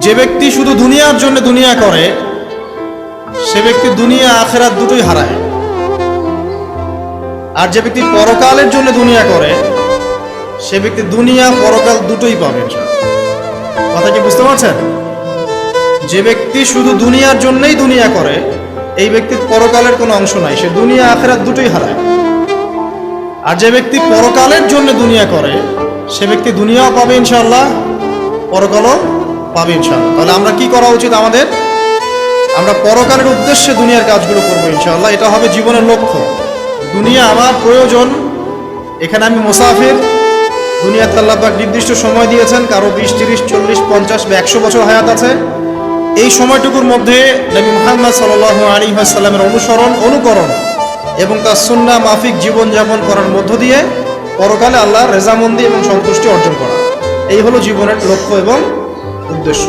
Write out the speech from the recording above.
যে ব্যক্তি শুধু দুনিয়ার জন্য দুনিয়া করে সে ব্যক্তি দুনিয়া আখিরাত দুটোই হারায়। আর যে ব্যক্তি পরকালের জন্য দুনিয়া করে সে ব্যক্তি দুনিয়া পরকাল দুটোই পাবে। কথা কি বুঝতে পারছেন? যে ব্যক্তি শুধু দুনিয়ার জন্যই দুনিয়া করে এই ব্যক্তির পরকালের কোনো অংশ নাই, সে দুনিয়া আখিরাত দুটোই হারায়। আর যে ব্যক্তি পরকালের জন্য দুনিয়া করে সে ব্যক্তি দুনিয়াও পাবে ইনশাআল্লাহ, পরকালও পাবে ইনশাআল্লাহ। তাহলে আমরা কি করা উচিত আমাদের? আমরা পরকালের উদ্দেশ্যে দুনিয়ার কাজগুলো করবো ইনশাআল্লাহ। এটা হবে জীবনের লক্ষ্য। দুনিয়া আমার প্রয়োজন, এখানে আমি মুসাফির। দুনিয়াতে আল্লাহ পাক নির্দিষ্ট সময় দিয়েছেন, কারো 20, 30, 40, 50 বা 100 বছর হায়াত আছে। এই সময়টুকুর মধ্যে নবী মুহাম্মদ সাল্লাল্লাহু আলাইহি ওয়াসাল্লামের অনুকরণ এবং তার সুন্নাহ মাফিক জীবনযাপন করার মধ্য দিয়ে পরকালে আল্লাহর রেজামন্দি এবং সন্তুষ্টি অর্জন করা, এই হলো জীবনের লক্ষ্য এবং উদ্দেশ্য।